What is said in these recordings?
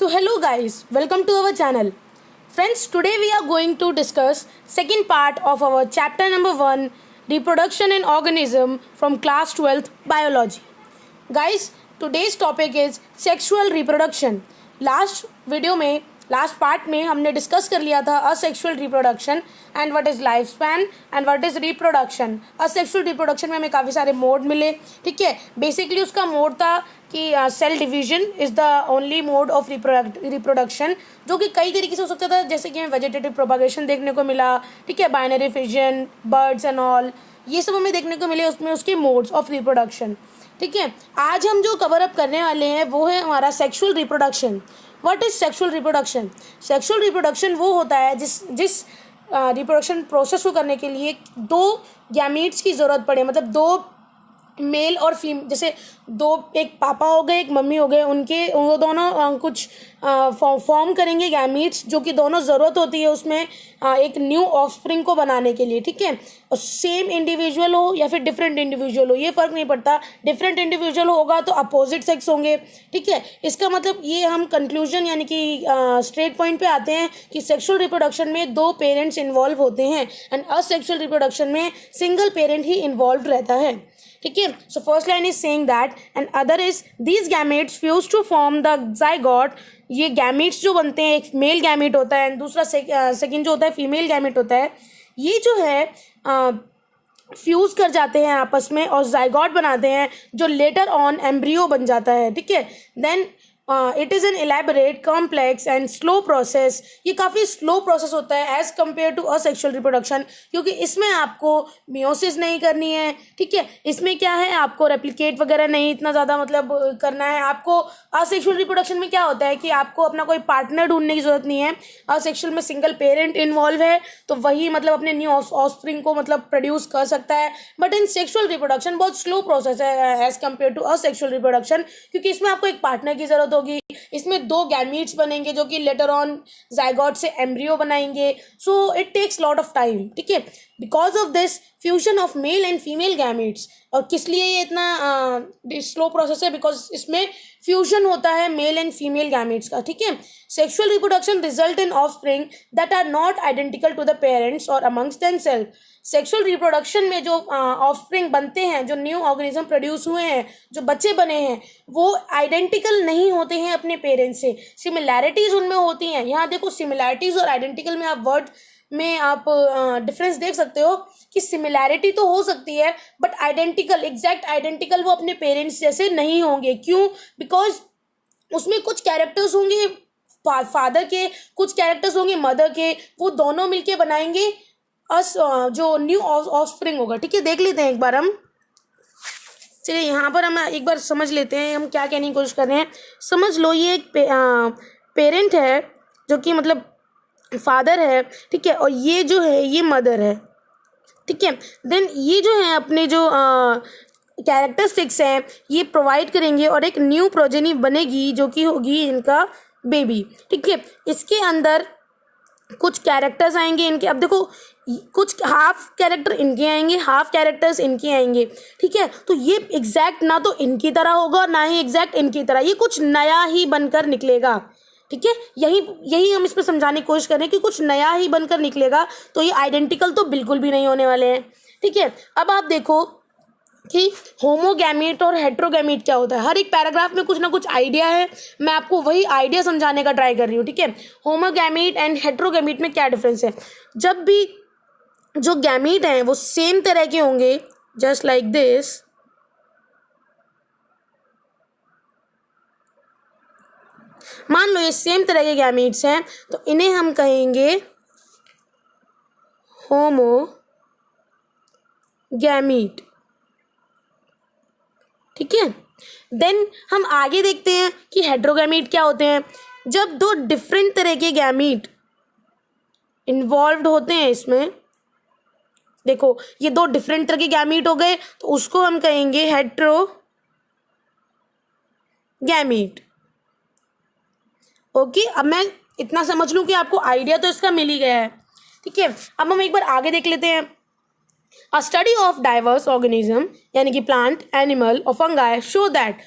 So hello guys, welcome to our channel. Friends, today we are going to discuss second part of our chapter number 1, reproduction in organism from class 12th biology. Guys, today's topic is sexual reproduction. Last part में हमने discuss कर लिया था asexual reproduction and what is life span and what is reproduction. Asexual reproduction में हमें काफ़ी सारे mode मिले. ठीक है, बेसिकली उसका मोड था कि cell division is the only mode of reproduction, जो कि कई तरीके से हो सकता था, जैसे कि हमें वेजिटेटिव प्रोपागेशन देखने को मिला. ठीक है, binary fission, birds and all, ये सब हमें देखने को मिले उसमें उसके मोड्स ऑफ रिप्रोडक्शन. ठीक है, आज हम जो कवर अप करने वाले हैं वो है हमारा sexual reproduction. What is sexual reproduction? Sexual reproduction वो होता है जिस रिप्रोडक्शन प्रोसेस को करने के लिए दो गैमीट्स की ज़रूरत पड़े, मतलब दो मेल और जैसे दो, एक पापा हो गए एक मम्मी हो गए, वो दोनों कुछ फॉर्म करेंगे गैमीट्स, जो कि दोनों ज़रूरत होती है उसमें एक न्यू ऑफस्प्रिंग को बनाने के लिए. ठीक है, और सेम इंडिविजुअल हो या फिर डिफरेंट इंडिविजुअल हो, ये फ़र्क नहीं पड़ता. डिफरेंट इंडिविजुअल होगा तो अपोजिट सेक्स होंगे. ठीक है, इसका मतलब ये हम कंक्लूजन यानी कि स्ट्रेट पॉइंट पे आते हैं कि सेक्सुअल रिप्रोडक्शन में दो पेरेंट्स इन्वॉल्व होते हैं एंड असेक्सुअल रिप्रोडक्शन में सिंगल पेरेंट ही इन्वॉल्व रहता है. ठीक है, so first line is saying that and other is these gametes fuse to form the zygote. ये गैमेट्स जो बनते हैं, एक मेल गैमेट होता है एंड दूसरा सेकंड जो होता है फीमेल गैमेट होता है. ये जो है फ्यूज़ कर जाते हैं आपस में और जाइगोट बनाते हैं, जो लेटर ऑन एम्ब्रियो बन जाता है. ठीक है, then it is an elaborate complex and slow process. ये काफ़ी स्लो प्रोसेस होता है as compare to asexual reproduction, क्योंकि इसमें आपको मियोसिस नहीं करनी है. ठीक है, इसमें क्या है, आपको रेप्लिकेट वगैरह नहीं इतना ज़्यादा मतलब करना है. आपको असेक्सुअल रिप्रोडक्शन में क्या होता है कि आपको अपना कोई पार्टनर ढूंढने की ज़रूरत नहीं है. असेक्सुअल में सिंगल पेरेंट इन्वॉल्व है तो वही मतलब अपने न्यू ऑफस्प्रिंग को मतलब प्रोड्यूस कर सकता है. बट इन सेक्सुअल रिप्रोडक्शन बहुत स्लो प्रोसेस है as compare to asexual reproduction, क्योंकि इसमें आपको एक पार्टनर की ज़रूरत होगी. इसमें दो गैमीट्स बनेंगे जो कि लेटर ऑन जाइगोट से एम्ब्रियो बनाएंगे. So it takes lot of time. ठीक है, because of this fusion of male and female gametes. और किस लिए ये इतना स्लो प्रोसेस है? बिकॉज इसमें फ्यूजन होता है मेल एंड फीमेल गैमीट्स का. ठीक है, sexual reproduction result in offspring that are not identical to the parents और अमंग्स देमसेल्फ. सेक्सुअल रिप्रोडक्शन में जो ऑफस्प्रिंग बनते हैं, जो न्यू ऑर्गेनिज्म प्रोड्यूस हुए हैं, जो बच्चे बने हैं, वो आइडेंटिकल नहीं होते हैं अपने पेरेंट्स से. सिमिलैरिटीज़ उनमें होती हैं. यहाँ देखो, सिमिलैरिटीज़ और आइडेंटिकल में आप वर्ड में आप डिफरेंस देख सकते हो कि सिमिलैरिटी तो हो सकती है बट आइडेंटिकल, एग्जैक्ट आइडेंटिकल वो अपने पेरेंट्स जैसे नहीं होंगे. क्यों? बिकॉज उसमें कुछ कैरेक्टर्स होंगे फादर के, कुछ कैरेक्टर्स होंगे मदर के, वो दोनों मिलके बनाएंगे जो न्यू ऑफस्प्रिंग होगा. ठीक है, देख लेते हैं एक बार हम. चलिए यहाँ पर हम एक बार समझ लेते हैं हम क्या कहने की कोशिश कर रहे हैं. समझ लो, ये एक पेरेंट है जो कि मतलब फादर है. ठीक है, और ये जो है ये मदर है. ठीक है, देन ये जो है अपने जो कैरेक्टरिस्टिक्स हैं ये प्रोवाइड करेंगे और एक न्यू प्रोजेनी बनेगी जो कि होगी इनका बेबी. ठीक है, इसके अंदर कुछ कैरेक्टर्स आएंगे इनके. अब देखो, कुछ हाफ कैरेक्टर इनके आएंगे, हाफ कैरेक्टर्स इनके आएंगे. ठीक है, तो ये एग्जैक्ट ना तो इनकी तरह होगा ना ही एग्जैक्ट इनकी तरह, ये कुछ नया ही बनकर निकलेगा. ठीक है, यही हम इसमें समझाने की कोशिश करें कि कुछ नया ही बनकर निकलेगा. तो ये आइडेंटिकल तो बिल्कुल भी नहीं होने वाले हैं. ठीक है, अब आप देखो कि होमोगैमीट और हेट्रोगैमीट क्या होता है. हर एक पैराग्राफ में कुछ ना कुछ आइडिया है, मैं आपको वही आइडिया समझाने का ट्राई कर रही हूँ. ठीक है, होमोगैमीट एंड हेट्रोगैमीट में क्या डिफरेंस है? जब भी जो गैमीट हैं वो सेम तरह के होंगे, जस्ट लाइक दिस, मान लो ये सेम तरह के गैमीट्स हैं तो इन्हें हम कहेंगे होमोगैमीट. ठीक है, देन हम आगे देखते हैं कि हेट्रोगैमीट क्या होते हैं. जब दो डिफरेंट तरह के गैमीट इन्वॉल्व होते हैं इसमें, देखो ये दो डिफरेंट तरह के गैमीट हो गए तो उसको हम कहेंगे हेट्रोगैमीट. ओके, अब मैं इतना समझ लूँ कि आपको आइडिया तो इसका मिल ही गया है. ठीक है, अब हम एक बार आगे देख लेते हैं. अ स्टडी ऑफ डाइवर्स ऑर्गेनिज्म यानी कि प्लांट, एनिमल और फंगाई शो दैट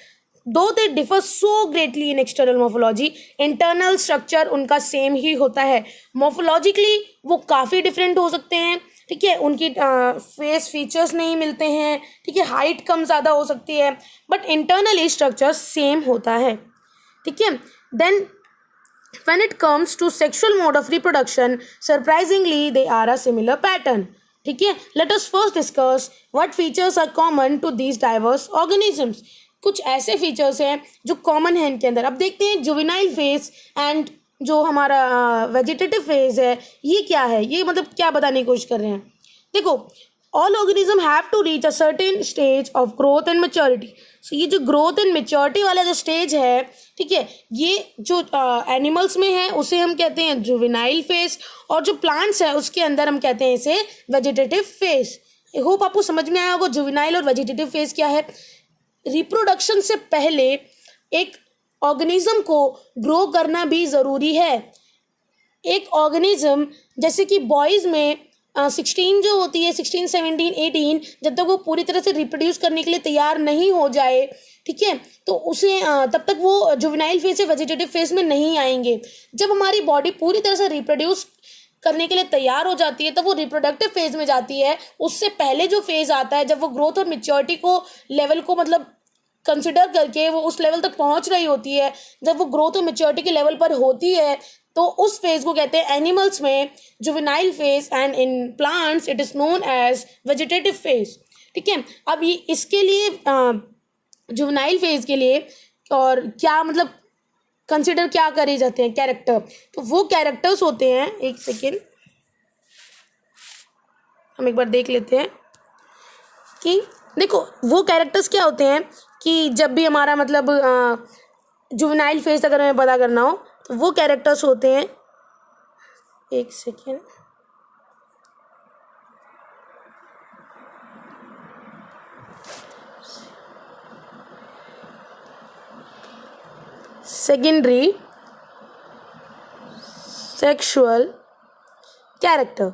दो they differ so greatly in external morphology, internal structure उनका सेम ही होता है, मोफोलॉजिकली वो काफ़ी डिफरेंट हो सकते हैं, ठीक है, उनकी फेस फीचर्स नहीं मिलते हैं, ठीक है, हाइट कम ज़्यादा हो सकती है, बट इंटरनली स्ट्रक्चर सेम होता है, ठीक है। Then when it comes to sexual mode of reproduction, surprisingly they are a similar pattern, ठीक है। let us first discuss what features are common to these diverse organisms। कुछ ऐसे features हैं जो कॉमन हैं इनके अंदर। अब देखते हैं जुवेनाइल फेज एंड जो हमारा वेजिटेटिव फेज है ये क्या है, ये मतलब क्या बताने की कोशिश कर रहे हैं। देखो, all organism have to reach a certain stage of growth and maturity. So ये जो ग्रोथ एंड मेच्योरिटी वाला जो स्टेज है, ठीक है, ये जो एनिमल्स में है उसे हम कहते हैं जुवेनाइल फेज, और जो प्लांट्स है उसके अंदर हम कहते हैं इसे वेजिटेटिव फेज। आई होप आपको समझ में आया होगा जुवेनाइल और वेजिटेटिव फेज क्या है। रिप्रोडक्शन से पहले एक ऑर्गेनिज्म को ग्रो करना भी ज़रूरी है। एक ऑर्गेनिज्म जैसे कि बॉयज़ में 16 जो होती है, 16, 17, 18, जब तक वो पूरी तरह से रिप्रोड्यूस करने के लिए तैयार नहीं हो जाए, ठीक है, तो उसे तब तक वो जुवेनाइल फेज से वेजिटेटिव फेज में नहीं आएंगे। जब हमारी बॉडी पूरी तरह से रिप्रोड्यूस करने के लिए तैयार हो जाती है तब वो रिप्रोडक्टिव फेज में जाती है। उससे पहले जो फेज आता है जब वो ग्रोथ और मेच्योरिटी को लेवल को मतलब कंसिडर करके वो उस लेवल तक पहुंच रही होती है, जब वो ग्रोथ और मेच्योरिटी के लेवल पर होती है तो उस फेज को कहते हैं एनिमल्स में juvenile phase, and in plants it is known as vegetative phase, ठीक है। अब ये इसके लिए जुवेनाइल फेज के लिए और क्या मतलब कंसिडर क्या करे जाते हैं कैरेक्टर, तो वो कैरेक्टर्स होते हैं, एक सेकेंड हम एक बार देख लेते हैं कि देखो वो कैरेक्टर्स क्या होते हैं कि जब भी हमारा मतलब जुवेनाइल फेज अगर हमें पता करना हो तो वो कैरेक्टर्स होते हैं, एक सेकेंड, सेकेंडरी सेक्सुअल कैरेक्टर,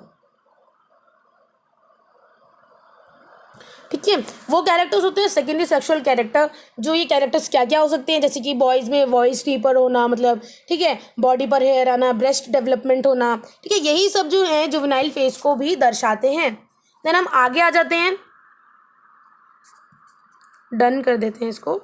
ठीक है। वो कैरेक्टर्स होते हैं सेकेंडरी सेक्सुअल कैरेक्टर। जो ये कैरेक्टर्स क्या क्या हो सकते हैं, जैसे कि बॉयज़ में वॉइस डीपर होना, मतलब ठीक है, बॉडी पर हेयर आना, ब्रेस्ट डेवलपमेंट होना, ठीक है, यही सब जो है जुवेनाइल फेज को भी दर्शाते हैं। देन हम आगे आ जाते हैं, डन कर देते हैं इसको,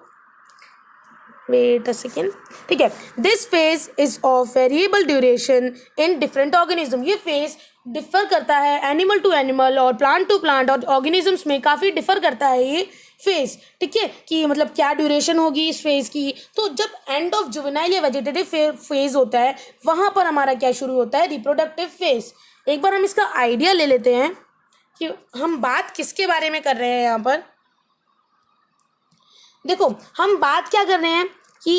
वेट अ सेकेंड, ठीक है। This phase is of variable duration in different organism. ये फेज डिफर करता है एनिमल टू एनिमल और प्लांट टू प्लांट, और ऑर्गेनिजम्स में काफ़ी डिफर करता है ये फेज, ठीक है, कि मतलब क्या ड्यूरेशन होगी इस फेज की। तो जब एंड ऑफ जुवेनाइल या वेजिटेटिव फेज होता है वहाँ पर हमारा क्या शुरू होता है, रिप्रोडक्टिव फेज। एक बार हम इसका आइडिया ले लेते हैं कि हम बात किसके बारे में कर रहे हैं यहाँ पर। देखो, हम बात क्या कर रहे हैं कि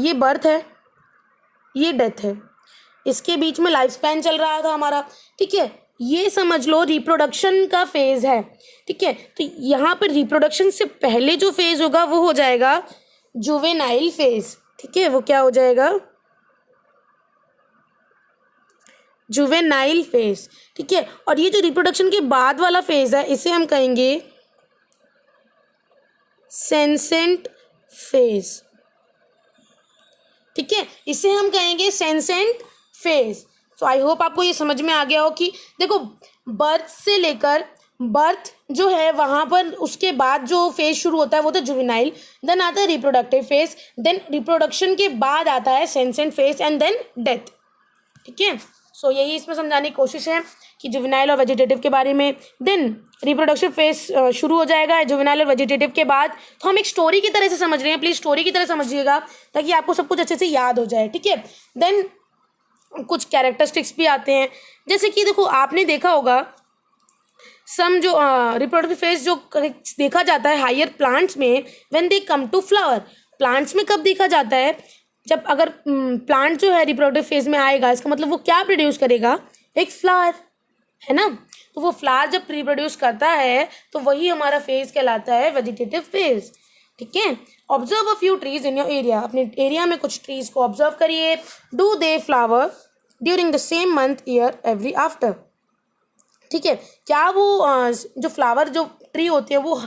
ये बर्थ है, ये डेथ है, इसके बीच में लाइफ स्पैन चल रहा था हमारा, ठीक है, ये समझ लो रिप्रोडक्शन का फेज है, ठीक है। तो यहाँ पर रिप्रोडक्शन से पहले जो फेज होगा वो हो जाएगा जुवेनाइल फेज, ठीक है, वो क्या हो जाएगा, जुवेनाइल फेज, ठीक है। और ये जो रिप्रोडक्शन के बाद वाला फेज है इसे हम कहेंगे सेंसेंट फेज, ठीक है, इसे हम कहेंगे सेंसेंट फेज। तो आई होप आपको ये समझ में आ गया हो कि देखो बर्थ से लेकर बर्थ जो है वहाँ पर उसके बाद जो फेज शुरू होता है वो तो जुवेनाइल, देन आता है रिप्रोडक्टिव फेज, देन रिप्रोडक्शन के बाद आता है सेंसेंट फेज, एंड देन डेथ, ठीक है। सो यही इसमें समझाने की कोशिश है कि जुवेनाइल और वेजिटेटिव के बारे में। देन रिप्रोडक्टिव फेज शुरू हो जाएगा जुवेनाइल और वेजिटेटिव के बाद। तो हम एक स्टोरी की तरह से समझ रहे हैं, प्लीज़ स्टोरी की तरह समझिएगा ताकि आपको सब कुछ अच्छे से याद हो जाए, ठीक है। देन कुछ कैरेक्टरिस्टिक्स भी आते हैं, जैसे कि देखो आपने देखा होगा सम जो रिप्रोडक्टिव फेज जो देखा जाता है हायर प्लांट्स में, when they come to flower. Plants में कब देखा जाता है, जब अगर प्लांट जो है रिप्रोडक्टिव फेज में आएगा, इसका मतलब वो क्या प्रोड्यूस करेगा, एक फ्लावर, है ना। तो वो फ्लावर जब रिप्रोड्यूस करता है तो वही हमारा फेज कहलाता है वेजिटेटिव फेज, ठीक है। Observe a few trees in your area. अपने एरिया में कुछ ट्रीज को ऑब्जर्व करिए। Do they flower during the same month year every after, ठीक है। क्या वो जो फ्लावर जो ट्री होती है वो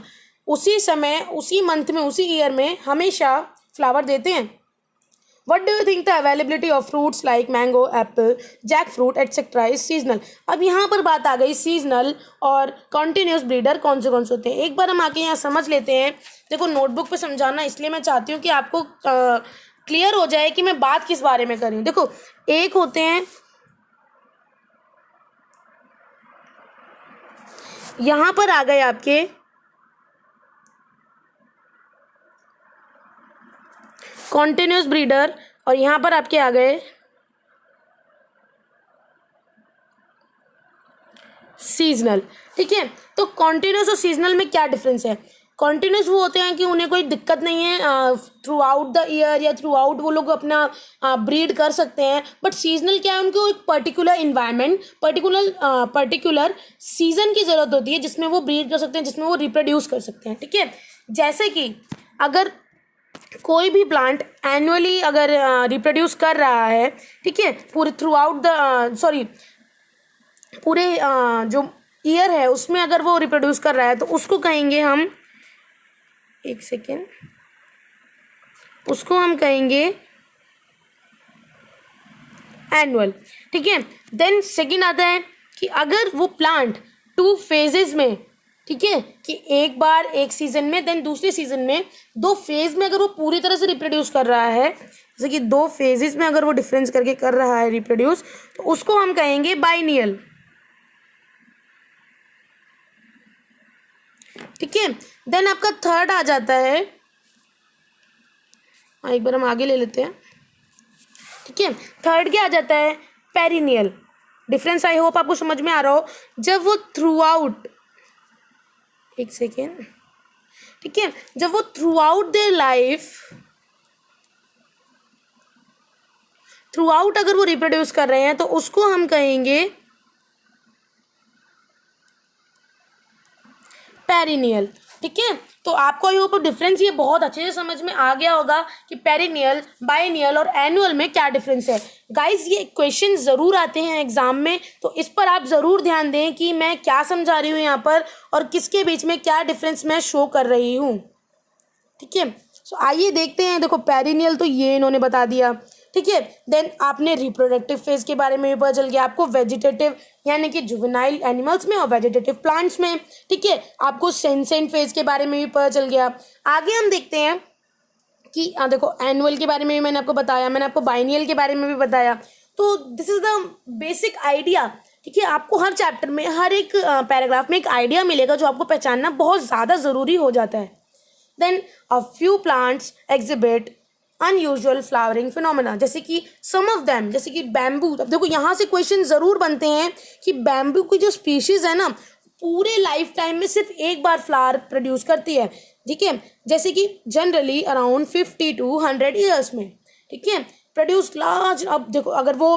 उसी समय, उसी मंथ में, उसी ईयर में हमेशा फ्लावर देते हैं। What do you think the availability of fruits like mango, apple, jackfruit, etc. is seasonal? अब यहाँ पर बात आ गई सीजनल और कॉन्टिन्यूस ब्रीडर कौन से होते हैं। एक बार हम आके यहाँ समझ लेते हैं। देखो नोटबुक पे समझाना इसलिए मैं चाहती हूँ कि आपको क्लियर हो जाए कि मैं बात किस बारे में कर रही हूँ। देखो एक होते हैं, यहाँ पर आ गए आपके कॉन्टिन्यूस ब्रीडर और यहाँ पर आपके आ गए सीजनल। ठीक है, तो कॉन्टिन्यूस और सीजनल में क्या डिफरेंस है? कॉन्टिन्यूस वो होते हैं कि उन्हें कोई दिक्कत नहीं है, थ्रू आउट द ईयर या थ्रू आउट वो लोग अपना ब्रीड कर सकते हैं। बट सीजनल क्या है, उनको एक पर्टिकुलर इन्वायरमेंट, पर्टिकुलर सीजन की ज़रूरत होती है जिसमें वो ब्रीड कर सकते हैं, जिसमें वो रिप्रोड्यूस कर सकते हैं। ठीक है, जैसे कि अगर कोई भी प्लांट एनुअली अगर रिप्रोड्यूस कर रहा है, ठीक है, पूरे थ्रू आउट द पूरे जो ईयर है उसमें अगर वो रिप्रोड्यूस कर रहा है तो उसको कहेंगे हम, एक सेकेंड, उसको हम कहेंगे एनुअल। ठीक है, देन सेकेंड आता है कि अगर वो प्लांट 2 फेजेस में, ठीक है, कि एक बार एक सीजन में, देन दूसरे सीजन में 2 फेज में अगर वो पूरी तरह से रिप्रोड्यूस कर रहा है, जैसे कि 2 फेजेस में अगर वो डिफरेंस करके कर रहा है रिप्रोड्यूस, तो उसको हम कहेंगे बाइनियल। ठीक है, देन आपका थर्ड आ जाता है, एक बार हम आगे ले लेते हैं। ठीक है, थर्ड क्या आ जाता है? पेरिनियल। डिफरेंस आई होप आपको समझ में आ रहा हो। जब वो थ्रू आउट, एक सेकेंड, ठीक है, जब वो through out their life, through out अगर वो रिप्रोड्यूस कर रहे हैं तो उसको हम कहेंगे पेरिनियल। ठीक है, तो आपको आई होप डिफरेंस ये बहुत अच्छे से समझ में आ गया होगा कि पेरिनियल, बाइनियल और एनुअल में क्या डिफरेंस है। गाइस ये क्वेश्चन ज़रूर आते हैं एग्जाम में, तो इस पर आप ज़रूर ध्यान दें कि मैं क्या समझा रही हूँ यहाँ पर और किसके बीच में क्या डिफरेंस मैं शो कर रही हूँ। ठीक है, सो आइए देखते हैं। देखो पेरिनियल तो ये इन्होंने बता दिया। ठीक है, देन आपने रिप्रोडक्टिव फेज के बारे में भी पता चल गया आपको, वेजिटेटिव यानी कि जुवेनाइल एनिमल्स में और वेजिटेटिव प्लांट्स में। ठीक है, आपको सेंसेंट फेज के बारे में भी पता चल गया। आगे हम देखते हैं कि देखो एनुअल के बारे में भी मैंने आपको बताया, मैंने आपको बाइनियल के बारे में भी बताया। तो this is the basic idea. ठीक है, आपको हर चैप्टर में, हर एक पैराग्राफ में एक आइडिया मिलेगा जो आपको पहचानना बहुत ज़्यादा ज़रूरी हो जाता है। Then a few plants exhibit unusual flowering phenomena, जैसे कि सम ऑफ देम, जैसे कि बैम्बू। अब देखो यहाँ से क्वेश्चन ज़रूर बनते हैं कि बैम्बू की जो स्पीशीज़ है ना, पूरे लाइफ टाइम में सिर्फ एक बार फ्लावर प्रोड्यूस करती है। ठीक है, जैसे कि जनरली अराउंड 50 to 100 ईयर्स में। ठीक है, प्रोड्यूस लार्ज। अब देखो अगर वो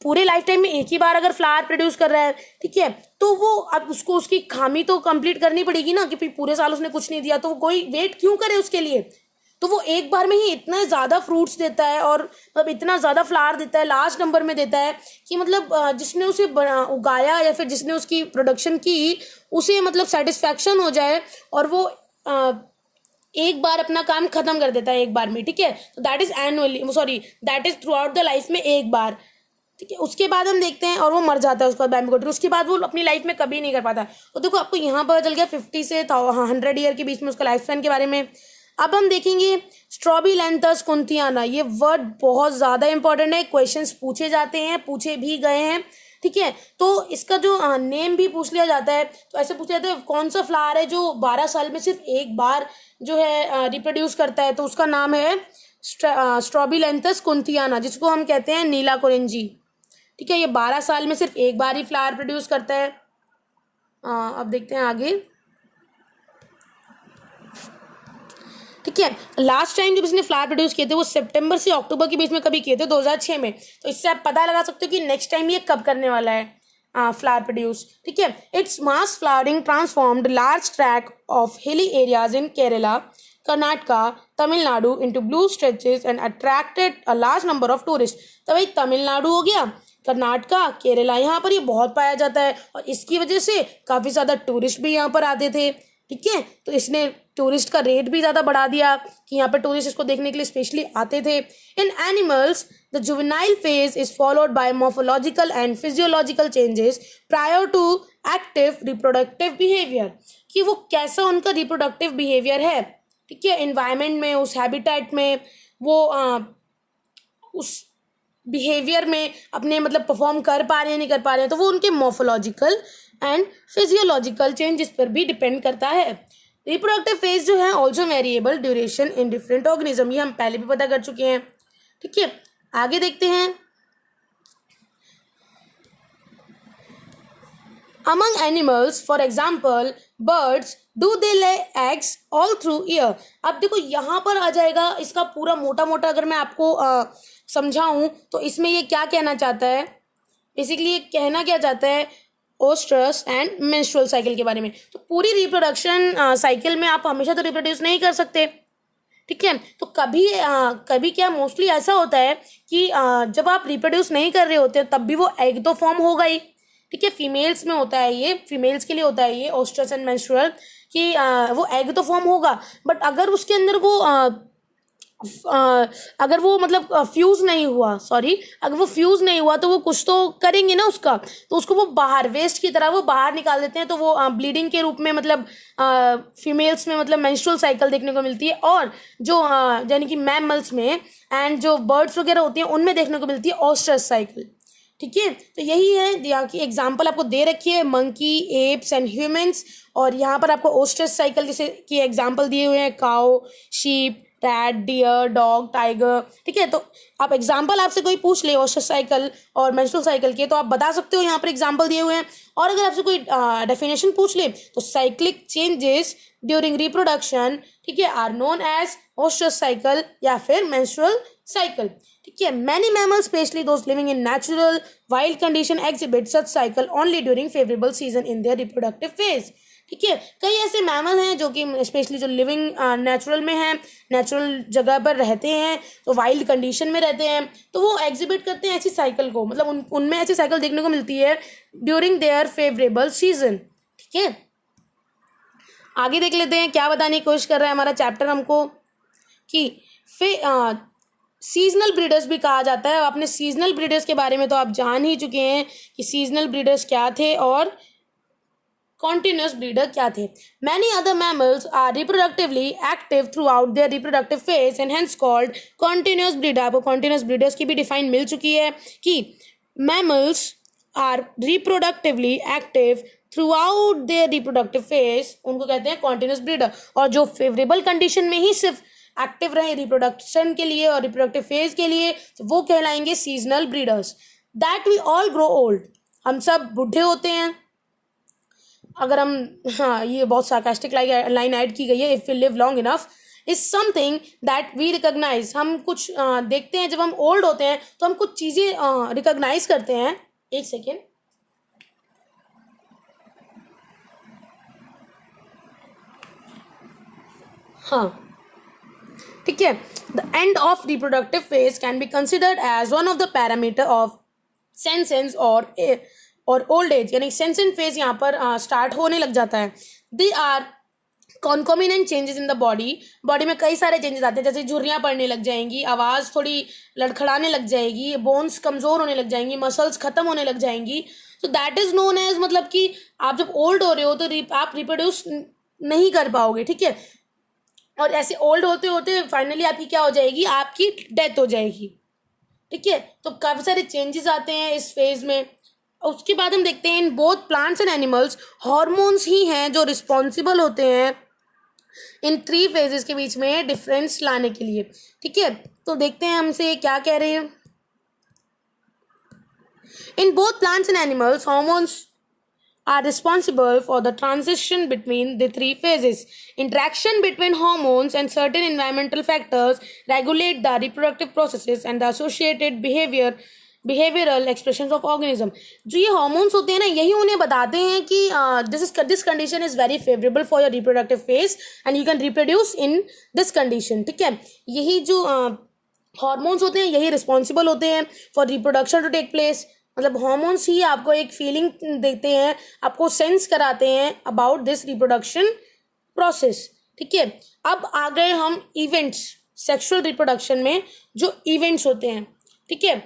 पूरे लाइफ टाइम में एक ही बार अगर फ्लावर प्रोड्यूस कर रहा है, ठीक है, तो वो अब उसको उसकी खामी तो कंप्लीट करनी पड़ेगी ना, कि पूरे साल उसने कुछ नहीं दिया तो कोई वेट क्यों करे उसके लिए। तो वो एक बार में ही इतना ज़्यादा फ्रूट्स देता है और मतलब इतना ज़्यादा फ्लावर देता है, लार्ज नंबर में देता है कि मतलब जिसने उसे उगाया या फिर जिसने उसकी प्रोडक्शन की, उसे मतलब सेटिस्फैक्शन हो जाए और वो एक बार अपना काम खत्म कर देता है एक बार में। ठीक है, तो that is annually, sorry that is through out the life में एक बार। ठीक है, उसके बाद हम देखते हैं और वो मर जाता है उसके बाद बैम्बू कटर, उसके बाद वो अपनी लाइफ में कभी नहीं कर पाता। तो देखो आपको यहाँ पर चल गया 50 से 100 ईयर के बीच में उसका लाइफ स्पैन के बारे में। अब हम देखेंगे स्ट्रॉबिलैंथस कुंथियाना। ये वर्ड बहुत ज़्यादा इंपॉर्टेंट है, क्वेश्चंस पूछे जाते हैं, पूछे भी गए हैं। ठीक है, तो इसका जो नेम भी पूछ लिया जाता है, तो ऐसे पूछ लिया जाता है कौन सा फ्लावर है जो 12 साल में सिर्फ एक बार जो है रिप्रोड्यूस करता है, तो उसका नाम है स्ट्रॉबिलैंथस कुंथियाना, जिसको हम कहते हैं नीला कुरिंजी। ठीक है, ये 12 साल में सिर्फ एक बार ही फ्लावर प्रोड्यूस करता है। अब देखते हैं आगे। ठीक है, लास्ट टाइम जब इसने फ्लावर प्रोड्यूस किए थे वो सितंबर से अक्टूबर के बीच में कभी किए थे, 2006 में। तो इससे आप पता लगा सकते हो कि नेक्स्ट टाइम ये कब करने वाला है फ्लावर प्रोड्यूस। ठीक है, its mass flowering transformed large track of hilly areas in Kerala, Karnataka, Tamil Nadu into blue stretches and attracted a large number of tourist. तो भाई तमिलनाडु हो गया, कर्नाटका, केरला, यहाँ पर ये बहुत पाया जाता है और इसकी वजह से काफ़ी ज़्यादा टूरिस्ट भी यहाँ पर आते थे। ठीक है। तो इसने टूरिस्ट का रेट भी ज़्यादा बढ़ा दिया कि यहाँ पर टूरिस्ट इसको देखने के लिए स्पेशली आते थे। In animals the juvenile phase is followed by morphological and physiological changes prior to active reproductive behaviour, कि वो कैसा उनका रिप्रोडक्टिव बिहेवियर है, ठीक है, इन्वायरमेंट में, उस हैबिटेट में, वो उस बिहेवियर में अपने मतलब परफॉर्म कर पा रहे हैं नहीं कर पा रहे हैं, तो वो उनके मॉर्फोलॉजिकल एंड फिजियोलॉजिकल चेंजेस पर भी डिपेंड करता है। रिप्रोडक्टिव फेज जो है also variable duration in different organism, ये हम पहले भी पता कर चुके हैं, ठीक है। आगे देखते हैं। Among animals, for example, birds, do they lay eggs all through year? अब देखो यहाँ पर आ जाएगा इसका पूरा मोटा मोटा अगर मैं आपको समझाऊं तो इसमें ये क्या कहना चाहता है, बेसिकली ये कहना क्या चाहता है ओस्ट्रस एंड मेंस्ट्रुअल साइकिल के बारे में। तो पूरी रिप्रोडक्शन साइकिल में आप हमेशा तो रिप्रोड्यूस नहीं कर सकते, ठीक है। तो कभी क्या मोस्टली ऐसा होता है कि जब आप रिप्रोड्यूस नहीं कर रहे होते तब भी वो एग तो फॉर्म होगा ही, ठीक है। फीमेल्स में होता है ये, फीमेल्स के लिए होता है ये ओस्ट्रस एंड मेंस्ट्रुअल कि वो एग तो फॉर्म होगा, बट अगर उसके अंदर वो अगर वो मतलब फ्यूज़ नहीं हुआ, सॉरी, अगर वो फ्यूज़ नहीं हुआ तो वो कुछ तो करेंगे ना उसका, तो उसको वो बाहर वेस्ट की तरह वो बाहर निकाल देते हैं, तो वो ब्लीडिंग के रूप में मतलब फीमेल्स में मतलब मेंस्ट्रुअल साइकिल देखने को मिलती है, और जो यानी कि मैमल्स में एंड जो बर्ड्स वगैरह होती हैं उनमें देखने को मिलती है ओस्ट्रस साइकिल, ठीक है। तो यही है, यहाँ की एग्जाम्पल आपको दे रखी है मंकी, एप्स एंड ह्यूमंस, और यहाँ पर आपको ओस्ट्रस साइकिल जैसे कि एग्जाम्पल दिए हुए हैं cow, sheep, rat, deer, dog, tiger, ठीक है। तो आप एग्जाम्पल आपसे कोई पूछ ले ओस्ट्रस साइकिल और मेंस्ट्रुअल साइकिल के तो आप बता सकते हो, यहाँ पर एग्जाम्पल दिए हुए हैं। और अगर आपसे कोई डेफिनेशन पूछ ले तो साइक्लिक चेंजेस ड्यूरिंग रिप्रोडक्शन, ठीक है, आर नोन एज ओस्ट्रस साइकिल या फिर मेंस्ट्रुअल साइकिल, ठीक है। Many mammals specially those living in natural wild condition exhibit such cycle only during favourable season in their reproductive phase, ठीक है। कई ऐसे मैमल हैं जो कि स्पेशली जो लिविंग नेचुरल में हैं, नेचुरल जगह पर रहते हैं, तो वाइल्ड कंडीशन में रहते हैं, तो वो एग्जिबिट करते हैं ऐसी साइकिल को, मतलब उनमें ऐसी साइकिल देखने को मिलती है ड्यूरिंग देयर फेवरेबल सीजन, ठीक है। आगे देख लेते हैं क्या बताने की कोशिश कर रहा है हमारा चैप्टर हमको, कि सीजनल ब्रीडर्स भी कहा जाता है। आपने सीजनल ब्रीडर्स के बारे में तो आप जान ही चुके हैं कि सीजनल ब्रीडर्स क्या थे और कॉन्टिन्यूस ब्रीडर क्या थे। Many other mammals are reproductively active throughout their reproductive phase and hence called continuous breeder. आपको कॉन्टिन्यूस ब्रीडर्स की भी डिफाइन मिल चुकी है कि mammals are reproductively active throughout their reproductive phase, उनको कहते हैं कॉन्टिन्यूस ब्रीडर, और जो फेवरेबल कंडीशन में ही सिर्फ एक्टिव रहे रिप्रोडक्शन के लिए और रिप्रोडक्टिव फेज के लिए, तो वो कहलाएंगे seasonal breeders. That we all grow old, हम सब बूढ़े होते हैं अगर हम, हाँ ये बहुत सार्कास्टिक लाइन ऐड की गई है, if we live long enough is something that we recognise. हम कुछ देखते हैं, जब हम ओल्ड होते हैं तो हम कुछ चीज़ें रिकॉग्नाइज करते हैं। एक सेकेंड, हाँ ठीक है। The end of reproductive phase can be considered as one of the parameter of senescence और ओल्ड एज, यानी सेंसेंट फेज यहाँ पर स्टार्ट होने लग जाता है। They are concomitant changes in the body में कई सारे चेंजेस आते हैं, जैसे झुर्रियाँ पड़ने लग जाएंगी, आवाज़ थोड़ी लड़खड़ाने लग जाएगी, बोन्स कमज़ोर होने लग जाएंगी, मसल्स ख़त्म होने लग जाएंगी। तो दैट इज़ नोन एज, मतलब कि आप जब ओल्ड हो रहे हो तो आप रिप्रोड्यूस नहीं कर पाओगे, ठीक है। और ऐसे ओल्ड होते होते फाइनली आपकी क्या हो जाएगी, आपकी डेथ हो जाएगी, ठीक है। तो काफ़ी सारे चेंजेस आते हैं इस फेज में। उसके बाद हम देखते हैं in both plants and animals hormones ही हैं जो रिस्पॉन्सिबल होते हैं इन 3 फेजेस के बीच में डिफरेंस लाने के लिए, ठीक है। तो देखते हैं हमसे क्या कह रहे हैं। In both plants and animals hormones are responsible for the transition between the 3 phases. Interaction between hormones and certain environmental factors regulate the reproductive processes and the associated behavioral expressions of organism. जो ये hormones होते हैं ना, यही उन्हें बताते हैं कि this condition is very favorable for your reproductive phase and you can reproduce in this condition, ठीक है। यही जो hormones होते हैं यही responsible होते हैं for reproduction to take place। मतलब हॉर्मोन्स ही आपको एक फीलिंग देते हैं, आपको सेंस कराते हैं अबाउट दिस रिप्रोडक्शन प्रोसेस। ठीक है, अब आ गए हम इवेंट्स, सेक्सुअल रिप्रोडक्शन में जो इवेंट्स होते हैं। ठीक है,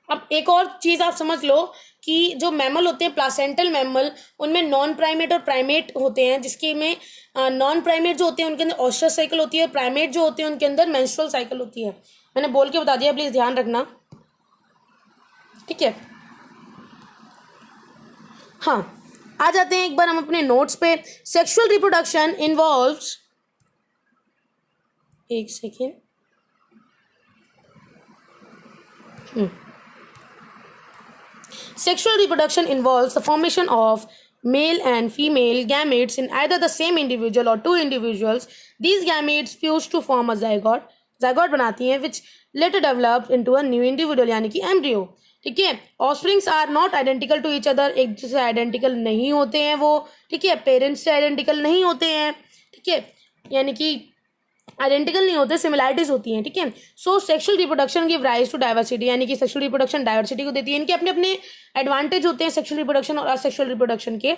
अब एक और चीज़ आप समझ लो कि जो मैमल होते हैं प्लासेंटल मैमल, उनमें नॉन प्राइमेट और प्राइमेट होते हैं, जिसके में नॉन प्राइमेट जो होते हैं उनके अंदर ऑस्ट्रस साइकिल होती है, प्राइमेट जो होते हैं उनके अंदर मेंस्ट्रुअल साइकिल होती है। मैंने बोल के बता दिया, प्लीज़ ध्यान रखना। ठीक है, हाँ, आ जाते हैं एक बार हम अपने नोट्स पे। सेक्सुअल रिप्रोडक्शन इन्वॉल्व्स, एक second, sexual reproduction involves the formation of male and female gametes in either the same individual or two individuals. These gametes fuse to form a zygote. zygote बनाती हैं which later develops into a new individual यानी कि embryo. ठीक है, offsprings are not identical to each other, एक दूसरे से identical नहीं होते हैं वो। ठीक है, पेरेंट्स से आइडेंटिकल नहीं होते हैं। ठीक है, यानी कि आइडेंटिकल नहीं होते, सिमिलैरिटीज होती हैं। ठीक है, so sexual reproduction give rise to diversity, यानी कि सेक्सुअल रिप्रोडक्शन डाइवर्सिटी को देती है। इनके अपने अपने एडवांटेज होते हैं सेक्सुअल रिप्रोडक्शन और असेक्सुअल रिप्रोडक्शन के।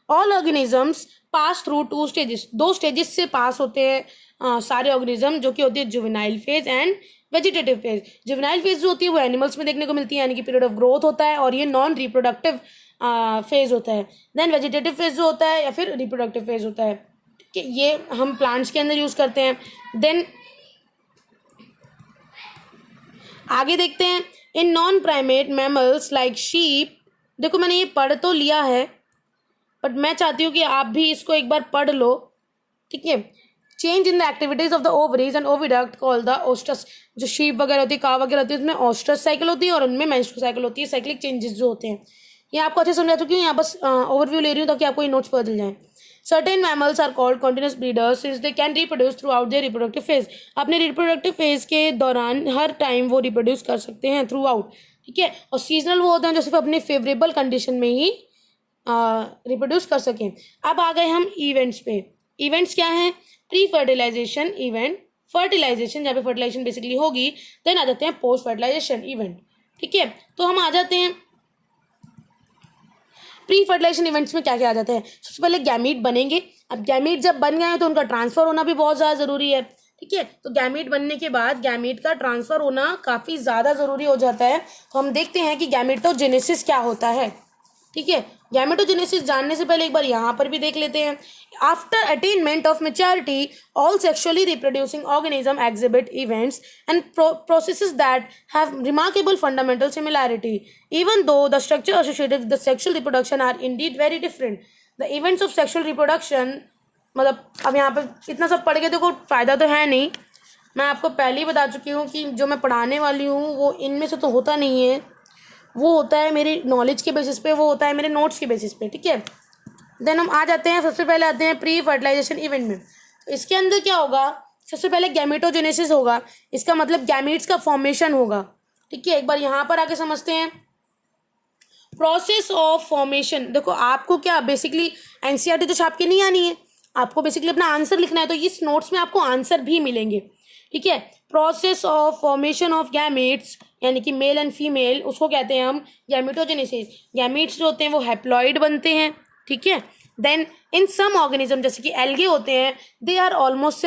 All organisms pass through two stages, दो स्टेजेस से पास होते हैं सारे ऑर्गेनिज्म, जो कि होती है juvenile phase and vegetative phase. Juvenile phase जो होती है वो एनिमल्स में देखने को मिलती है, यानी कि पीरियड ऑफ ग्रोथ होता है, और ये नॉन रिप्रोडक्टिव फेज होता है। देन वेजिटेटिव फेज जो होता है या फिर रिप्रोडक्टिव फेज होता है, कि ये हम प्लांट्स के अंदर यूज करते हैं। देन आगे देखते हैं, in non primate mammals like sheep, देखो मैंने ये पढ़ तो लिया है बट मैं चाहती हूँ कि आप भी इसको एक बार पढ़ लो। ठीक है, change in the activities of the ovaries and oviduct called the oestrus. जो शीप वगैरह होती है, काव वगैरह होती है, उसमें ऑस्ट्रस साइकिल होती है और उनमें मेंस्ट्रुअल साइकिल होती है। साइक्लिक चेंजेस जो होते हैं, ये आपको अच्छे समझा चुकी हूँ, यहाँ बस ओवरव्यू ले रही हूँ ताकि आपको ये नोट्स पता चल जाए। Certain mammals are called continuous breeders since they can reproduce throughout their reproductive phase. अपने reproductive phase के दौरान हर टाइम वो reproduce कर सकते हैं throughout। ठीक है, और seasonal वो होते हैं जो सिर्फ अपने favorable condition में ही reproduce कर सकें। अब आ गए हम events पे। events क्या हैं? प्री फर्टिलाइजेशन इवेंट, फर्टिलाइजेशन जहाँ पे फर्टिलाइजेशन बेसिकली होगी, देन आ जाते हैं पोस्ट फर्टिलाइजेशन इवेंट। ठीक है, तो हम आ जाते हैं प्री फर्टिलाइजेशन इवेंट्स में क्या क्या आ जाता है। सबसे पहले गैमीट बनेंगे। अब गैमीट जब बन गए हैं तो उनका ट्रांसफर होना भी बहुत ज़्यादा ज़रूरी है। ठीक है, तो गैमीट बनने के बाद गैमीट का ट्रांसफर होना काफ़ी ज़्यादा ज़रूरी हो जाता है। तो हम देखते हैं कि गैमेटोजेनेसिस क्या होता है। ठीक है, गैमेटोजेनेसिस जानने से पहले एक बार यहाँ पर भी देख लेते हैं। After attainment of maturity all sexually reproducing organism exhibit events and processes that have remarkable fundamental similarity even though the structure associated with the sexual reproduction are indeed very different. The events of sexual reproduction, मतलब अब यहाँ पर इतना सब पढ़ के देखो फ़ायदा तो है नहीं। मैं आपको पहले ही बता चुकी हूँ कि जो मैं पढ़ाने वाली हूँ वो इनमें से तो होता नहीं है, वो होता है मेरी नॉलेज के बेसिस पे, वो होता है मेरे नोट्स के बेसिस पे। ठीक है, देन हम आ जाते हैं, सबसे पहले आते हैं प्री फर्टिलाइजेशन इवेंट में। तो इसके अंदर क्या होगा, सबसे पहले गैमेटोजेनेसिस होगा। इसका मतलब गैमीट्स का फॉर्मेशन होगा। ठीक है, एक बार यहाँ पर आके समझते हैं प्रोसेस ऑफ फॉर्मेशन। देखो आपको क्या बेसिकली एनसीईआरटी तो छाप के नहीं आनी है, आपको बेसिकली अपना आंसर लिखना है, तो इस नोट्स में आपको आंसर भी मिलेंगे। ठीक है, process of formation of gametes यानी कि मेल एंड फीमेल, उसको कहते हैं हम गैमेटोजेनेसिस। गैमेट्स जो होते हैं वो हैप्लॉइड बनते हैं। ठीक है, देन इन सम ऑर्गेनिज्म जैसे कि एल्गे होते हैं, दे आर ऑलमोस्ट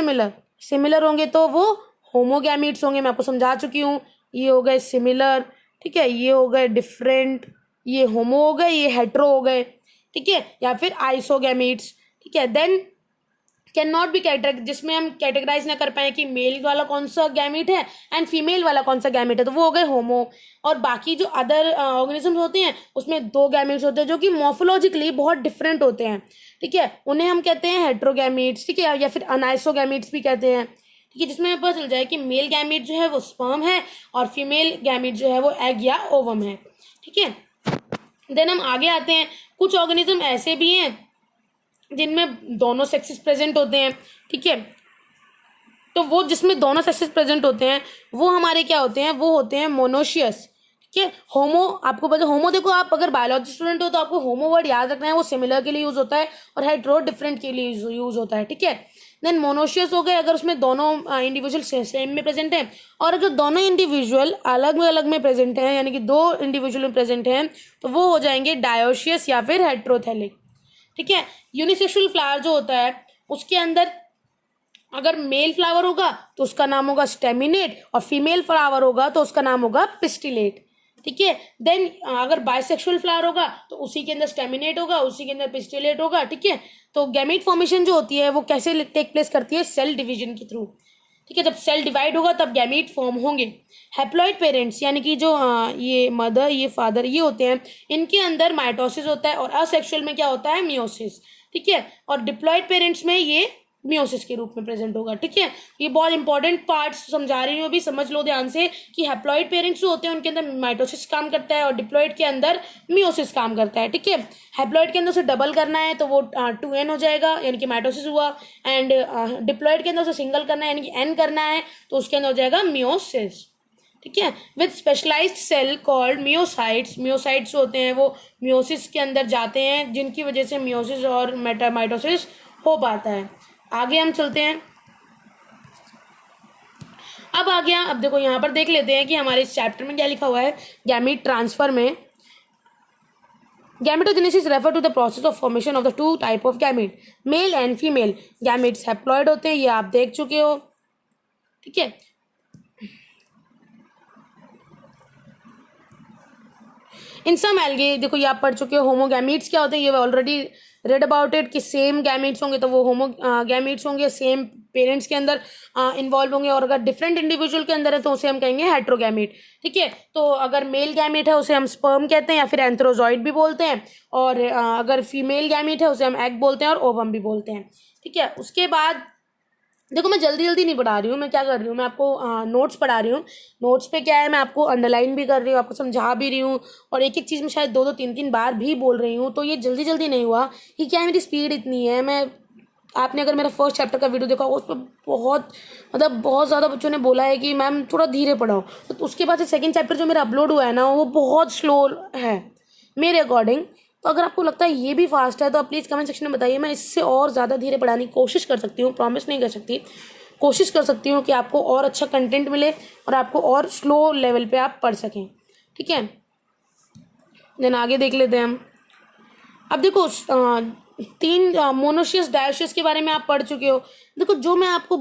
सिमिलर होंगे तो वो होमोगैमेट्स होंगे। मैं आपको समझा चुकी हूँ, ये हो गए सिमिलर। ठीक है, ये हो गए डिफरेंट, ये होमो हो गए, ये हेट्रो हो गए। ठीक है, या फिर आइसोगैमेट्स। ठीक है, then can not be categorise, जिसमें हम कैटेगराइज ना कर पाए कि मेल वाला कौन सा गैमेट है एंड फीमेल वाला कौन सा गैमेट है, तो वो हो गए होमो। और बाकी जो अदर ऑर्गेनिजम्स होते हैं उसमें दो गैमेट्स होते हैं जो कि मॉर्फोलॉजिकली बहुत डिफरेंट होते हैं। ठीक है, उन्हें हम कहते हैं हेट्रोगैमेट्स। ठीक है, या फिर अनाइसोगैमेट्स भी कहते हैं। ठीक है, जिसमें हमें पता चल जाए कि मेल गैमेट जो है वो स्पर्म है और फीमेल गैमेट जो है वो एग या ओवम है। ठीक है, देन हम आगे आते हैं, कुछ ऑर्गेनिज्म ऐसे भी हैं जिनमें दोनों सेक्सेस प्रेजेंट होते हैं। ठीक है, तो वो जिसमें दोनों सेक्सेस प्रेजेंट होते हैं वो हमारे क्या होते हैं, वो होते हैं मोनोशियस। ठीक है, होमो आपको पता, होमो देखो आप अगर बायोलॉजी स्टूडेंट हो तो आपको होमो वर्ड याद रखना है, वो सिमिलर के लिए यूज होता है और हेट्रो डिफरेंट के लिए यूज होता है। ठीक है, देन मोनोशियस हो गए अगर उसमें दोनों इंडिविजुअल सेम में प्रेजेंट हैं, और अगर दोनों इंडिविजुअल अलग में प्रेजेंट हैं यानी कि दो इंडिविजुअल में प्रेजेंट हैं तो वो हो जाएंगे डायोशियस या फिर हेट्रोथेलिक। ठीक है, यूनिसेक्सुअल फ्लावर जो होता है उसके अंदर अगर मेल फ्लावर होगा तो उसका नाम होगा स्टेमिनेट, और फीमेल फ्लावर होगा तो उसका नाम होगा पिस्टिलेट। ठीक है, देन अगर बाइसेक्सुअल फ्लावर होगा तो उसी के अंदर स्टेमिनेट होगा, उसी के अंदर पिस्टिलेट होगा। ठीक है, तो गैमीट फॉर्मेशन जो होती है वो कैसे टेक प्लेस करती है, सेल डिवीजन के थ्रू। ठीक है, जब सेल डिवाइड होगा तब गैमीट फॉर्म होंगे। हैप्लॉइड पेरेंट्स यानी कि जो ये मदर ये फादर ये होते हैं, इनके अंदर माइटोसिस होता है, और असेक्सुअल में क्या होता है, मियोसिस। ठीक है, और डिप्लॉइड पेरेंट्स में ये मियोसिस के रूप में प्रेजेंट होगा। ठीक है, ये बहुत इंपॉर्टेंट पार्ट्स समझा रही हूँ, अभी समझ लो ध्यान से कि हैप्लॉइड पेरेंट्स जो होते हैं उनके अंदर माइटोसिस काम करता है और डिप्लॉइड के अंदर मियोसिस काम करता है। ठीक है, हैप्लॉइड के अंदर उसे डबल करना है तो वो 2n हो जाएगा यानी कि माइटोसिस हुआ, एंड डिप्लॉइड के अंदर उसे सिंगल करना है यानी कि n करना है तो उसके अंदर हो जाएगा मियोसिस। ठीक है, with specialised cell called meiocytes. Meiocytes होते हैं वो मियोसिस के अंदर जाते हैं, जिनकी वजह से मियोसिस और माइटोसिस हो पाता है। आगे हम चलते हैं। अब आ गया, अब देखो यहाँ पर देख लेते हैं कि हमारे इस चैप्टर में क्या लिखा हुआ है। गैमीट ट्रांसफर में gametogenesis refer to the process of formation of the two type of gamete, male and female. Gametes haploid होते हैं, ये आप देख चुके हो। ठीक है, इन सम एल्गे, देखो ये आप पढ़ चुके हो। होमोगैमीट्स क्या होते हैं, ये ऑलरेडी रेड अबाउट इट, कि सेम गैमीट्स होंगे तो वो होमो गैमीट्स होंगे, सेम पेरेंट्स के अंदर इन्वॉल्व होंगे, और अगर डिफरेंट इंडिविजुअल के अंदर है तो उसे हम कहेंगे हेट्रोगैमीट। ठीक है, तो अगर मेल गैमीट है उसे हम स्पर्म कहते हैं या फिर एंथ्रोजॉइड भी बोलते हैं, और अगर फीमेल गैमीट है उसे हम एग बोलते हैं और ओवम भी बोलते हैं। ठीक है, उसके बाद देखो मैं जल्दी जल्दी नहीं पढ़ा रही हूँ, मैं क्या कर रही हूँ, मैं आपको नोट्स पढ़ा रही हूँ। नोट्स पे क्या है, मैं आपको अंडरलाइन भी कर रही हूँ, आपको समझा भी रही हूँ, और एक एक चीज़ में शायद 2-3 बार भी बोल रही हूँ। तो ये जल्दी जल्दी नहीं हुआ, कि क्या है मेरी स्पीड इतनी है। मैं आपने अगर मेरा फर्स्ट चैप्टर का वीडियो देखा होगा उस पर बहुत ज़्यादा बच्चों ने बोला है कि मैम थोड़ा धीरे पढ़ाओ। तो उसके बाद से सेकेंड चैप्टर जो मेरा अपलोड हुआ है ना, वो बहुत स्लो है मेरे अकॉर्डिंग। तो अगर आपको लगता है ये भी फास्ट है तो आप प्लीज़ कमेंट सेक्शन में बताइए, मैं इससे और ज़्यादा धीरे पढ़ाने की कोशिश कर सकती हूँ, प्रॉमिस नहीं कर सकती, कोशिश कर सकती हूँ कि आपको और अच्छा कंटेंट मिले और आपको और स्लो लेवल पे आप पढ़ सकें। ठीक है, देन आगे देख लेते हैं हम। अब देखो 3 मोनोशियस डायोशियस के बारे में आप पढ़ चुके हो। देखो जो मैं आपको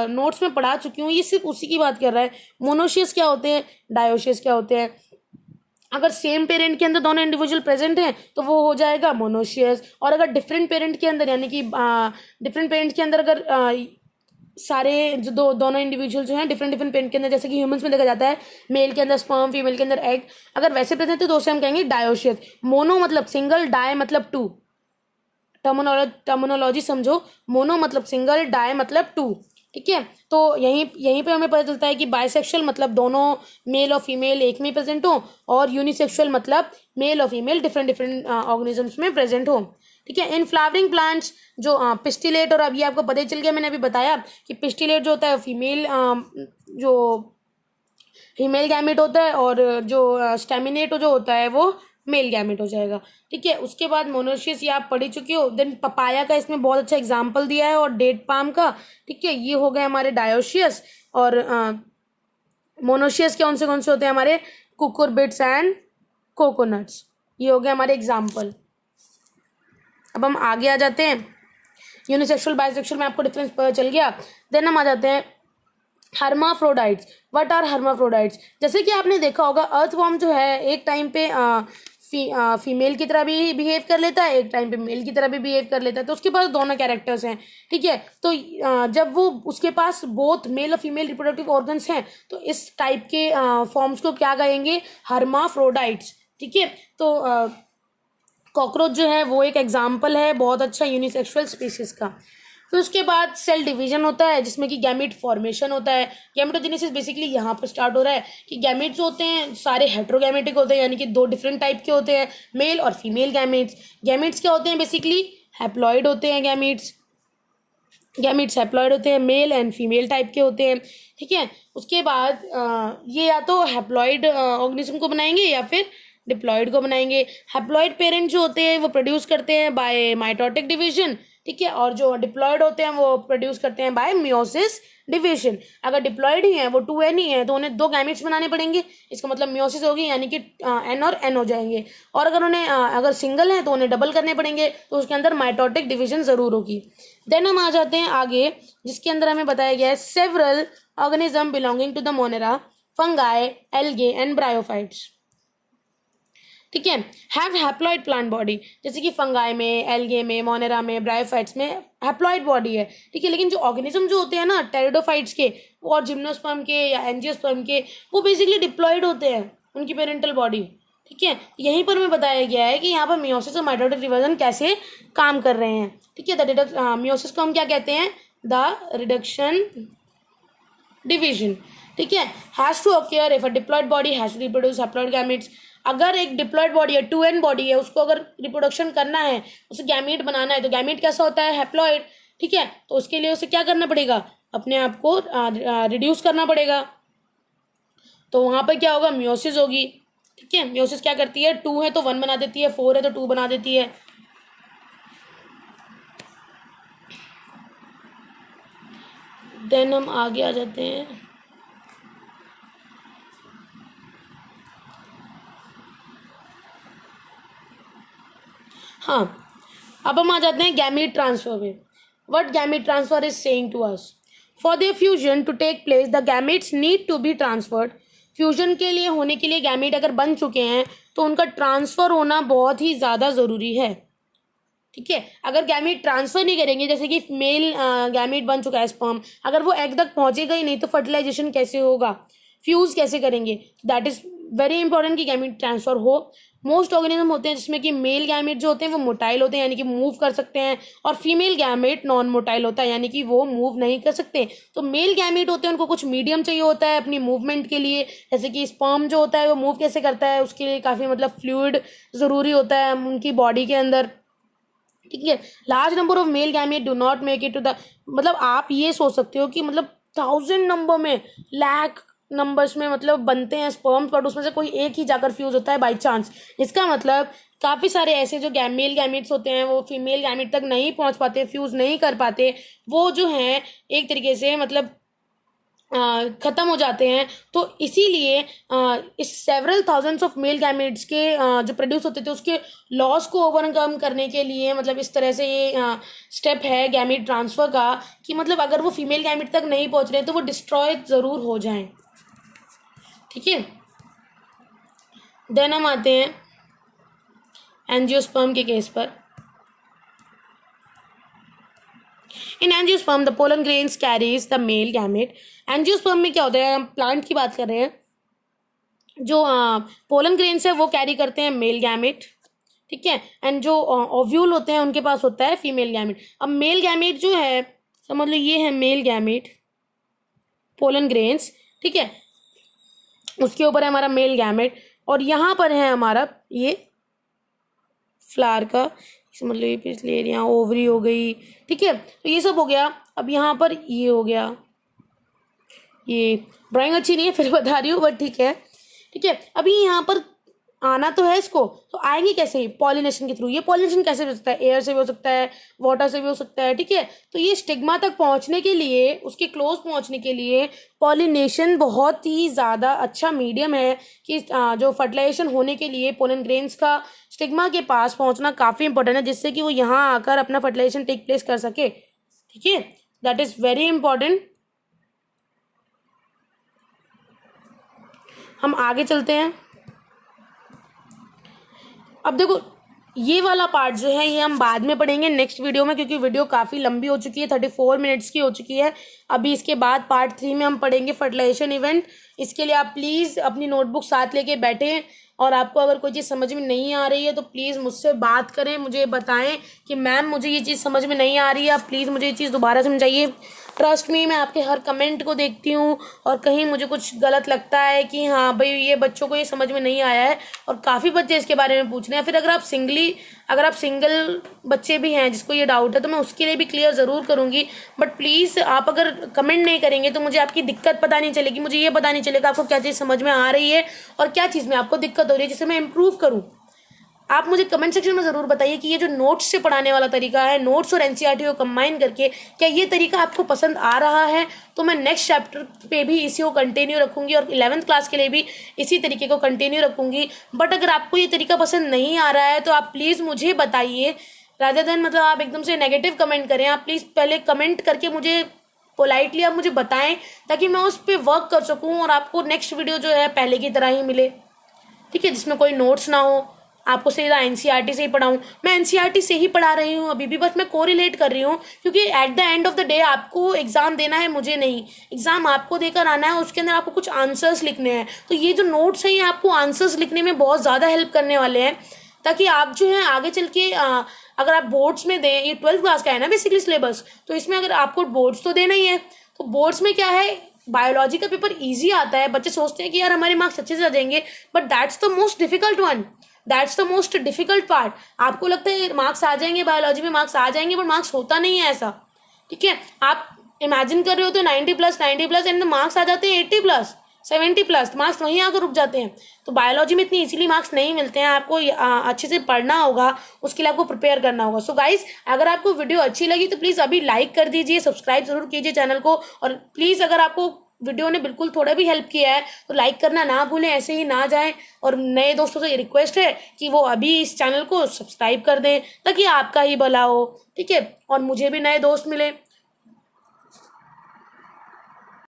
नोट्स में पढ़ा चुकी हूँ ये सिर्फ उसी की बात कर रहा है। मोनोशियस क्या होते हैं, डायोशियस क्या होते हैं। अगर सेम पेरेंट के अंदर दोनों इंडिविजुअल प्रेजेंट हैं तो वो हो जाएगा मोनोशियस, और अगर डिफरेंट पेरेंट के अंदर यानी कि डिफरेंट पेरेंट के अंदर अगर सारे जो दोनों इंडिविजुअल जो हैं डिफरेंट पेरेंट के अंदर, जैसे कि ह्यूमंस में देखा जाता है मेल के अंदर स्पर्म फीमेल के अंदर एग, अगर वैसे प्रेजेंट है तो उसे हम कहेंगे डायोशियस। मोनो मतलब सिंगल, डाय मतलब 2। टर्मिनोलॉजी समझो, मोनो मतलब सिंगल, डाय मतलब 2। ठीक है, तो यहीं पे हमें पता चलता है कि बाइसेक्सुअल मतलब दोनों मेल और फीमेल एक में प्रेजेंट हो, और यूनिसेक्सुअल मतलब मेल और फीमेल डिफरेंट ऑर्गेनिजम्स में प्रेजेंट हो। ठीक है, इन फ्लावरिंग प्लांट्स जो पिस्टिलेट, और अब ये आपको पता ही चल गया, मैंने अभी बताया कि पिस्टिलेट जो होता है जो फीमेल गैमेट होता है, और जो स्टेमिनेट जो होता है वो मेल गैमेट हो जाएगा। ठीक है, उसके बाद मोनोशियस ये आप पढ़ ही चुके हो। देन पपाया का इसमें बहुत अच्छा एग्जाम्पल दिया है, और डेट पाम का। ठीक है, ये हो गए हमारे डायोशियस, और मोनोशियस कौन से होते हैं हमारे, कुकुरबिट्स एंड कोकोनट्स। ये हो गए हमारे एग्जाम्पल। अब हम आगे आ जाते हैं, यूनिसेक्सुअल बाइसेक्सुअल में आपको डिफरेंस पता चल गया। देन हम आ जाते हैं हर्माफ्रोडाइट्स। व्हाट आर हर्माफ्रोडाइट्स, जैसे कि आपने देखा होगा अर्थवॉर्म जो है एक टाइम पे फीमेल की तरह भी बिहेव कर लेता है, एक टाइम पे मेल की तरह भी बिहेव कर लेता है, तो उसके पास दोनों कैरेक्टर्स हैं। ठीक है, तो जब वो उसके पास बोथ मेल और फीमेल रिप्रोडक्टिव ऑर्गन्स हैं तो इस टाइप के फॉर्म्स को क्या कहेंगे, हर्माफ्रोडाइट्स। ठीक है, तो कॉकरोच जो है वो एक एग्जाम्पल है बहुत अच्छा यूनिसेक्सुअल स्पीसीज का। फिर उसके बाद सेल डिवीजन होता है जिसमें कि गैमीट फॉर्मेशन होता है। गैमेटोजेनेसिस बेसिकली यहाँ पर स्टार्ट हो रहा है कि गैमीट्स जो होते हैं सारे हेट्रोगैमेटिक होते हैं, यानी कि 2 डिफरेंट टाइप के होते हैं, मेल और फीमेल गैमीट्स। गैमीट्स क्या होते हैं, बेसिकली हैप्लॉइड होते हैं गैमीट्स हैप्लॉइड होते हैं, मेल एंड फीमेल टाइप के होते हैं। ठीक है, उसके बाद ये या तो हैप्लॉइड ऑर्गेनिज्म को बनाएंगे या फिर डिप्लॉइड को बनाएंगे। हैप्लॉइड पेरेंट जो होते हैं वो प्रोड्यूस करते हैं बाय माइटोटिक डिवीजन। ठीक है, और जो डिप्लॉयड होते हैं वो प्रोड्यूस करते हैं बाय मियोसिस डिवीजन। अगर डिप्लॉयड ही है, वो 2n ही है, तो उन्हें 2 गैमेट्स बनाने पड़ेंगे, इसका मतलब मियोसिस होगी, यानी कि n और n हो जाएंगे। और अगर उन्हें अगर सिंगल है तो उन्हें डबल करने पड़ेंगे, तो उसके अंदर माइटोटिक डिवीजन जरूर होगी। देन हम आ जाते हैं आगे, जिसके अंदर हमें बताया गया है several organism belonging to the Monera, fungi, algae and bryophytes. ठीक है, हैव हैप्लॉइड प्लांट बॉडी, जैसे कि फंगाई में, एल्गे में, मोनेरा में, ब्रायोफाइट्स में हैप्लॉइड बॉडी है। ठीक है, लेकिन जो ऑर्गेनिज्म जो होते हैं ना टेरिडोफाइट्स के और जिम्नोस्पर्म के या एंजियोस्पर्म के, वो बेसिकली डिप्लॉयड होते हैं, उनकी पेरेंटल बॉडी। ठीक है, यहीं पर हमें बताया गया है कि यहाँ पर मियोसिस और माइटोटिक डिवीजन कैसे काम कर रहे हैं। ठीक है, मियोसिस को हम क्या कहते हैं, द रिडक्शन डिवीजन। ठीक है, has to occur if a diploid body has to reproduce haploid gametes. अगर एक डिप्लॉयड बॉडी है, 2n बॉडी है, उसको अगर रिप्रोडक्शन करना है, उसे गैमीट बनाना है, तो गैमीट कैसा होता है, हैप्लॉइड। ठीक है, तो उसके लिए उसे क्या करना पड़ेगा, अपने आप को रिड्यूस करना पड़ेगा, तो वहां पर क्या होगा, मियोसिस होगी। ठीक है, मियोसिस क्या करती है, 2 है तो 1 बना देती है, 4 है तो 2 बना देती है। देन हम आगे आ जाते हैं, हाँ, अब हम आ जाते हैं गैमीट ट्रांसफर में। What gamete transfer is saying to us, for the fusion to take place the gametes need to be transferred. Fusion के लिए होने के लिए गैमीट अगर बन चुके हैं तो उनका ट्रांसफर होना बहुत ही ज़्यादा ज़रूरी है। ठीक है, अगर गैमीट ट्रांसफर नहीं करेंगे, जैसे कि मेल गैमीट बन चुका है स्पर्म, अगर वो एग तक पहुंचेगा ही नहीं तो फर्टिलाइजेशन कैसे होगा, फ्यूज कैसे करेंगे। दैट इज वेरी इंपॉर्टेंट कि गैमीट ट्रांसफर हो। मोस्ट ऑर्गेनिज्म होते हैं जिसमें कि मेल गैमेट जो होते हैं वो मोटाइल होते हैं, यानी कि मूव कर सकते हैं, और फीमेल गैमेट नॉन मोटाइल होता है, यानी कि वो मूव नहीं कर सकते। तो मेल गैमेट होते हैं, उनको कुछ मीडियम चाहिए होता है अपनी मूवमेंट के लिए, जैसे कि स्पर्म जो होता है वो मूव कैसे करता है, उसके लिए काफ़ी मतलब फ्लूइड ज़रूरी होता है उनकी बॉडी के अंदर। ठीक है, large number of male gamete do not make it to the, मतलब आप ये सोच सकते हो कि मतलब 1000 नंबर में, लाख नंबर्स में मतलब बनते हैं स्पर्म्स, बट उसमें से कोई एक ही जाकर फ्यूज होता है बाई चांस। इसका मतलब काफ़ी सारे ऐसे जो मेल गैमेट्स होते हैं वो फीमेल गैमेट तक नहीं पहुंच पाते, फ्यूज नहीं कर पाते, वो जो हैं एक तरीके से मतलब ख़त्म हो जाते हैं। तो इसीलिए इस several thousands of male gametes के जो प्रोड्यूस होते थे उसके लॉस को ओवरकम करने के लिए मतलब इस तरह से ये स्टेप है गैमेट ट्रांसफ़र का, कि मतलब अगर वो फीमेल गैमेट तक नहीं पहुंच रहे तो वो डिस्ट्रॉय ज़रूर हो जाएं। ठीक है, देन हम आते हैं एंजियोस्पर्म के केस पर। इन angiosperm the pollen grains carries the male gamete. Angiosperm में क्या होता है, हम प्लांट की बात कर रहे हैं, जो पोलन ग्रेन्स है वो कैरी करते हैं मेल गैमेट। ठीक है, एंड जो ओव्यूल होते हैं उनके पास होता है फीमेल गैमेट। अब मेल गैमेट जो है, समझ लो ये है मेल गैमेट, पोलन ग्रेन्स। ठीक है, उसके ऊपर है हमारा मेल गैमेट, और यहाँ पर है हमारा ये फ्लावर का, समझ लो ये पिछली एरिया ओवरी हो गई। ठीक है, तो ये सब हो गया। अब यहाँ पर ये हो गया, ये ड्राइंग अच्छी नहीं है फिर बता रही हूँ, बट ठीक है। ठीक है, अभी यहाँ पर आना तो है इसको, तो आएंगे कैसे, पॉलिनेशन के थ्रू। ये पॉलिनेशन कैसे हो सकता है, एयर से भी हो सकता है, वाटर से भी हो सकता है। ठीक है, तो ये स्टिग्मा तक पहुँचने के लिए, उसके क्लोज पहुँचने के लिए पॉलिनेशन बहुत ही ज़्यादा अच्छा मीडियम है कि जो फर्टिलाइजेशन होने के लिए पोलन ग्रेन्स का स्टिग्मा के पास पहुँचना काफ़ी इंपॉर्टेंट है, जिससे कि वो यहाँ आकर अपना फर्टिलाइजेशन टेक प्लेस कर सके। ठीक है, दैट इज़ वेरी इंपॉर्टेंट। हम आगे चलते हैं। अब देखो ये वाला पार्ट जो है ये हम बाद में पढ़ेंगे नेक्स्ट वीडियो में, क्योंकि वीडियो काफ़ी लंबी हो चुकी है, 34 मिनट्स की हो चुकी है। अभी इसके बाद पार्ट 3 में हम पढ़ेंगे फर्टिलाइजेशन इवेंट। इसके लिए आप प्लीज़ अपनी नोटबुक साथ लेके बैठें, और आपको अगर कोई चीज़ समझ में नहीं आ रही है तो प्लीज़ मुझसे बात करें, मुझे बताएं कि मैम मुझे ये चीज़ समझ में नहीं आ रही है, आप प्लीज़ मुझे ये चीज़ दोबारा समझाइए। ट्रस्ट मी, मैं आपके हर कमेंट को देखती हूँ, और कहीं मुझे कुछ गलत लगता है कि हाँ भाई ये बच्चों को ये समझ में नहीं आया है, और काफ़ी बच्चे इसके बारे में पूछ रहे हैं। फिर अगर आप सिंगल बच्चे भी हैं जिसको ये डाउट है तो मैं उसके लिए भी क्लियर ज़रूर करूँगी, बट प्लीज़ आप अगर कमेंट नहीं करेंगे तो मुझे आपकी दिक्कत पता नहीं चलेगी, मुझे ये पता नहीं चलेगा आपको क्या चीज़ समझ में आ रही है और क्या चीज़ में आपको दिक्कत हो रही है, जिससे मैं इम्प्रूव करूँ। आप मुझे कमेंट सेक्शन में ज़रूर बताइए कि ये जो नोट्स से पढ़ाने वाला तरीका है, नोट्स और एनसीईआरटी को कंबाइन करके, क्या ये तरीका आपको पसंद आ रहा है? तो मैं नेक्स्ट चैप्टर पे भी इसी को कंटिन्यू रखूँगी और 11th क्लास के लिए भी इसी तरीके को कंटिन्यू रखूँगी। बट अगर आपको ये तरीका पसंद नहीं आ रहा है तो आप प्लीज़ मुझे बताइए, रादर देन मतलब आप एकदम से नेगेटिव कमेंट करें। आप प्लीज़ पहले कमेंट करके मुझे पोलाइटली आप मुझे बताएं, ताकि मैं उस पर वर्क कर सकूं और आपको नेक्स्ट वीडियो जो है पहले की तरह ही मिले, ठीक है, जिसमें कोई नोट्स ना हो, आपको सीधा एनसीईआरटी से ही पढ़ाऊँ। मैं एनसीईआरटी से ही पढ़ा रही हूँ अभी भी, बस मैं कोरिलेट कर रही हूँ, क्योंकि at the end of the day आपको एग्ज़ाम देना है, मुझे नहीं। एग्ज़ाम आपको देकर आना है, उसके अंदर आपको कुछ आंसर्स लिखने हैं। तो ये जो नोट्स हैं ये आपको आंसर्स लिखने में बहुत ज़्यादा हेल्प करने वाले हैं, ताकि आप जो है आगे चल के अगर आप बोर्ड्स में दें, ये 12th क्लास का है ना बेसिकली सिलेबस, तो इसमें अगर आपको बोर्ड्स तो देना ही है, तो बोर्ड्स में क्या है, बायोलॉजी का पेपर इजी आता है। बच्चे सोचते हैं कि यार हमारे मार्क्स अच्छे से आ जाएंगे, but that's the most difficult one, that's the most difficult part. आपको लगता है मार्क्स आ जाएंगे, बायोलॉजी में मार्क्स आ जाएंगे, बट मार्क्स होता नहीं है ऐसा, ठीक है। आप इमेजिन कर रहे हो तो 90+, एंड मार्क्स आ जाते हैं 80+, 70+, मार्क्स वहीं आकर रुक जाते हैं। तो बायोलॉजी में इतनी इजीली मार्क्स नहीं मिलते हैं, आपको अच्छे से पढ़ना होगा, उसके लिए आपको प्रिपेयर करना होगा। सो गाइज, अगर आपको वीडियो अच्छी लगी तो प्लीज़ अभी लाइक कर दीजिए, सब्सक्राइब जरूर कीजिए चैनल को, और प्लीज़ अगर आपको वीडियो ने बिल्कुल थोड़ा भी हेल्प किया है तो लाइक करना ना भूलें, ऐसे ही ना जाएं। और नए दोस्तों से ये रिक्वेस्ट है कि वो अभी इस चैनल को सब्सक्राइब कर दें, ताकि आपका ही भला हो, ठीक है, और मुझे भी नए दोस्त मिले।